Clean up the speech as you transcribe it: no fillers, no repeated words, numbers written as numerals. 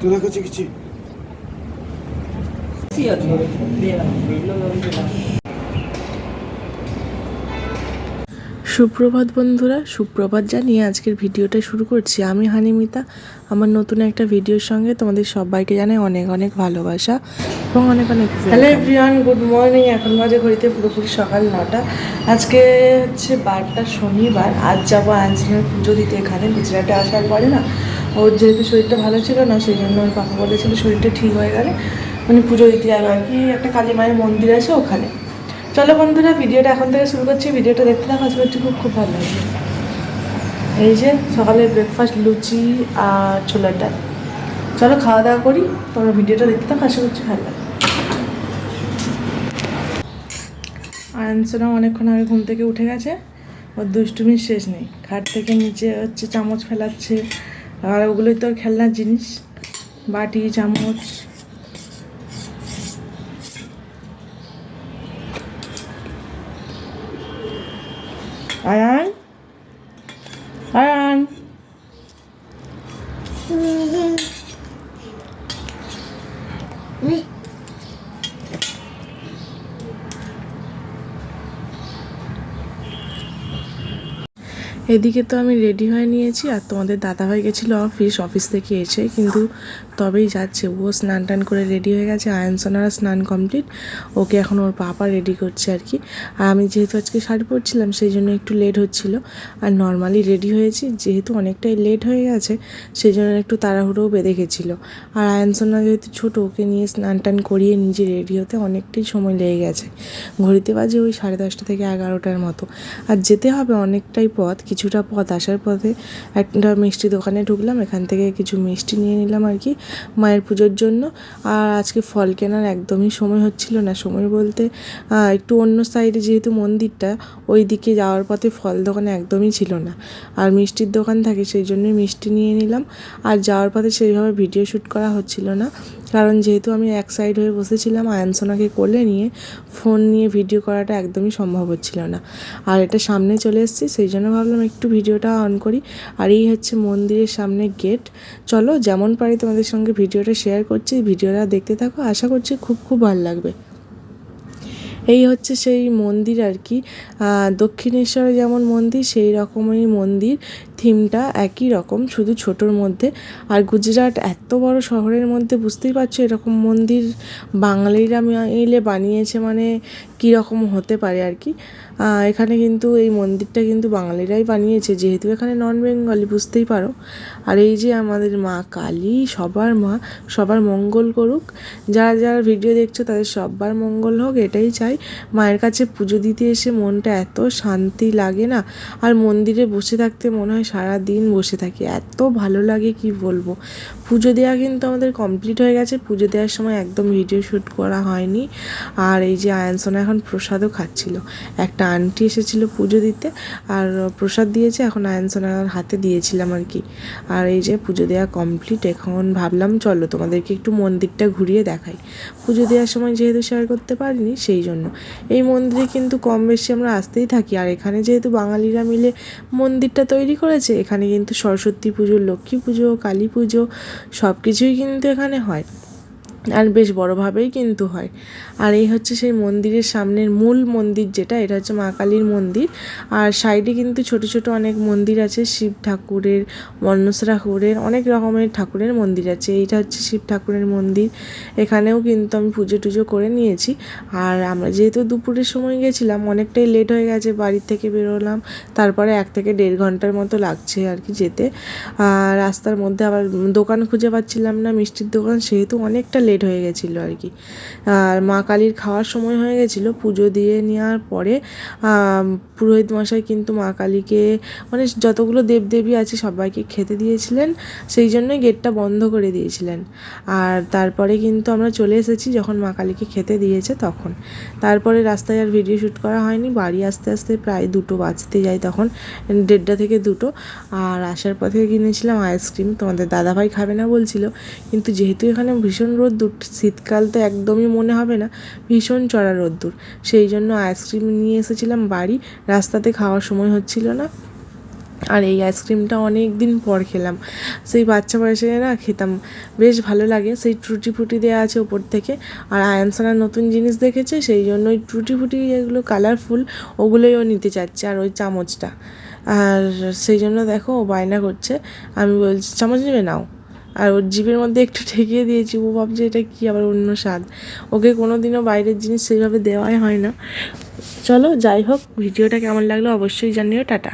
তোরা কাছে কিছু সুপ্রভাত বন্ধুরা, সুপ্রভাত জানিয়ে আজকের ভিডিওটা শুরু করছি। আমি হানিমিতা। আমার নতুন একটা ভিডিওর সঙ্গে তোমাদের সবাইকে জানাই অনেক অনেক ভালোবাসা এবং অনেক অনেক হ্যালো এভরিওয়ান, গুড মর্নিং। এখন বাজে ঘড়িতে পুরোপুরি সকাল 9টা। আজকে হচ্ছে বারটা শনিবার। আজ যাবো আঞ্জনের পুজো দিতে। এখানে গুজরাটে আসার পরে না, ওর যেহেতু শরীরটা ভালো ছিল না, সেই জন্য ওর পাপা বলেছিল শরীরটা ঠিক হয়ে গেলে মানে পুজো দিতে যাবে আর কি। একটা কালী মায়ের মন্দির আছে ওখানে। চলো বন্ধুরা, ভিডিওটা এখন থেকে শুরু করছি। ভিডিওটা দেখতে থাকো, আশা করছি খুব খুব ভালো লাগবে। এই যে সকালের ব্রেকফাস্ট, লুচি আর ছোলার ডাল। চলো খাওয়া দাওয়া করি, তোমরা ভিডিওটা দেখতে থাকো, আশা করছি ভালো লাগবে। আয়নসোনাও অনেকক্ষণ আগে ঘুম থেকে উঠে গেছে। ওর দুষ্টুমির শেষ নেই। খাট থেকে নিচে হচ্ছে চামচ ফেলাচ্ছে, আর ওগুলোই তো ওর খেলনার জিনিস, বাটি চামচ। আয়ান আয়ান এদিকে তো আমি রেডি হয়ে নিয়েছি, আর তোমাদের দাদাভাই গেছিলো অফিস থেকে এসে কিন্তু তবেই যাচ্ছে। ও স্নান টান করে রেডি হয়ে গেছে। আয়নসোনার স্নান কমপ্লিট, ওকে এখন ওর পাপা রেডি করছে আর কি। আর আমি যেহেতু আজকে শাড়ি পরছিলাম সেই জন্য একটু লেট হচ্ছিলো। আর নর্মালি রেডি হয়েছি, যেহেতু অনেকটাই লেট হয়ে গেছে সেই জন্য একটু তাড়াহুড়োও বেঁধে গেছিলো। আর আয়নসোনা যেহেতু ছোটো, ওকে নিয়ে স্নান টান করিয়ে নিজে রেডি হতে অনেকটাই সময় লেগে গেছে। ঘড়িতে বাজে ওই 10:30 থেকে 11টার মতো। আর যেতে হবে অনেকটাই পথ। কিছুটা পথ আসার পথে একটা মিষ্টি দোকানে ঢুকলাম, এখান থেকে কিছু মিষ্টি নিয়ে নিলাম আর কি মায়ের পুজোর জন্য। আর আজকে ফল কেনার একদমই সময় হচ্ছিল না। সময় বলতে একটু অন্য সাইডে যেহেতু মন্দিরটা, ওই দিকে যাওয়ার পথে ফল দোকানে একদমই ছিল না, আর মিষ্টির দোকান থাকে, সেই জন্যই মিষ্টি নিয়ে নিলাম। আর যাওয়ার পথে সেইভাবে ভিডিও শ্যুট করা হচ্ছিল না, কারণ যেহেতু আমি এক সাইড হয়ে বসেছিলাম, আয়নসোনাকে কোলে নিয়ে ফোন নিয়ে ভিডিও করাটা একদমই সম্ভব হচ্ছিল না। আর এটা সামনে চলে এসেছি, সেই জন্য ভাবলাম একটু ভিডিওটা অন করি। আর এই হচ্ছে মন্দিরের সামনে গেট। চলো যেমন পারি তোমাদের সঙ্গে ভিডিওটা শেয়ার করছি, ভিডিওটা দেখতে থাকো, আশা করছি খুব খুব ভালো লাগবে। এই হচ্ছে সেই মন্দির আর কি। দক্ষিণেশ্বরে যেমন মন্দির, সেই রকমই মন্দির। থিমটা একই রকম, শুধু ছোটোর মধ্যে। আর গুজরাট এত বড় শহরের মধ্যে, বুঝতেই পারছো এরকম মন্দির বাঙালিরা মিলে বানিয়েছে মানে কীরকম হতে পারে আর কি। এখানে কিন্তু এই মন্দিরটা কিন্তু বাঙালিরাই বানিয়েছে, যেহেতু এখানে নন বেঙ্গলি, বুঝতেই পারো। আর এই যে আমাদের মা কালী, সবার মা, সবার মঙ্গল করুক। যারা যারা ভিডিও দেখছো তাদের সবার মঙ্গল হোক, এটাই চাই। মায়ের কাছে পুজো দিতে এসে মনটা এত শান্তি লাগে না, আর মন্দিরে বসে থাকতে মনে হয় সারা দিন বসে থাকি, এত ভালো লাগে কি বলবো। পুজো দেওয়া কিন্তু আমাদের কমপ্লিট হয়ে গেছে। পুজো দেওয়ার সময় একদম ভিডিও শ্যুট করা হয়নি। আর এই যে আয়নসোনা এখন প্রসাদও খাচ্ছিল। একটা আন্টি এসেছিলো পুজো দিতে, আর প্রসাদ দিয়েছে, এখন আয়নসোনার হাতে দিয়েছিলাম আর কি। আর এই যে পুজো দেওয়া কমপ্লিট, এখন ভাবলাম চলো তোমাদেরকে একটু মন্দিরটা ঘুরিয়ে দেখাই। পুজো দেওয়ার সময় যেহেতু শেয়ার করতে পারিনি, সেই জন্য। এই মন্দিরে কিন্তু কম বেশি আমরা আসতেই থাকি। আর এখানে যেহেতু বাঙালিরা মিলে মন্দিরটা তৈরি করেছে, এখানে কিন্তু সরস্বতী পুজো, লক্ষ্মী পুজো, কালী পুজো সব কিছুই কিন্তু এখানে হয়, আর বেশ বড়োভাবেই কিন্তু হয়। আর এই হচ্ছে সেই মন্দিরের সামনের মূল মন্দির, যেটা এটা হচ্ছে মা কালীর মন্দির। আর সাইডে কিন্তু ছোট ছোট অনেক মন্দির আছে, শিব ঠাকুরের, মনসা ঠাকুরের, অনেক রকমের ঠাকুরের মন্দির আছে। এইটা হচ্ছে শিব ঠাকুরের মন্দির। এখানেও কিন্তু আমি পুজো টুজো করে নিয়েছি। আর আমরা যেহেতু দুপুরের সময় গেছিলাম, অনেকটাই লেট হয়ে গেছে, বাড়ির থেকে বেরোলাম, তারপরে 1 থেকে 1.5 ঘন্টার মতো লাগছে আর কি যেতে। আর রাস্তার মধ্যে আবার দোকান খুঁজে পাচ্ছিলাম না, মিষ্টির দোকান, সেহেতু অনেকটা লেট হয়ে গেছিলো আর কি। আর মা কালীর খাওয়ার সময় হয়ে গেছিলো। পুজো দিয়ে নেওয়ার পরে পুরোহিত মশাই কিন্তু মা কালীকে, মানে যতগুলো দেবদেবী আছে সবাইকে খেতে দিয়েছিলেন, সেই জন্যই গেটটা বন্ধ করে দিয়েছিলেন। আর তারপরে কিন্তু আমরা চলে এসেছি যখন মা কালীকে খেতে দিয়েছে তখন। তারপরে রাস্তায় আর ভিডিও শ্যুট করা হয়নি। বাড়ি আস্তে আস্তে প্রায় 2টো বাজতে যায়, তখন 1:30 থেকে 2টো। আর আসার পথে কিনেছিলাম আইসক্রিম। তোমাদের দাদাভাই খাবে না বলছিল, কিন্তু যেহেতু এখানে ভীষণ রোদ্দুর, শীতকাল তো একদমই মনে হবে না, ভীষণ চড়া রোদ্দুর, সেই জন্য আইসক্রিম নিয়ে এসেছিলাম বাড়ি। রাস্তাতে খাওয়ার সময় হচ্ছিল না, আর এই আইসক্রিমটা অনেক দিন পর খেলাম, সেই বাচ্চা বয়সে না খেতাম, বেশ ভালো লাগে। সেই টুটি ফুটি দেওয়া আছে উপর থেকে, আর আয়ানসোনার নতুন জিনিস দেখেছে, সেই জন্য ওই টুটি ফুটি যেগুলো কালারফুল ওগুলোই ও নিতে চাচ্ছে, আর ওই চামচটা। আর সেই জন্য দেখো ও বায়না করছে, আমি বলছি চামচ নেবে নাও, আর ওর জিভের মধ্যে একটু ঠেকিয়ে দিয়েছি, ও ভাবছে এটা কী আবার অন্য স্বাদ। ওকে কোনো দিনও বাইরের জিনিস সেইভাবে দেওয়াই হয় না। চলো যাই হোক, ভিডিওটা কেমন লাগলো অবশ্যই জানিও। টাটা।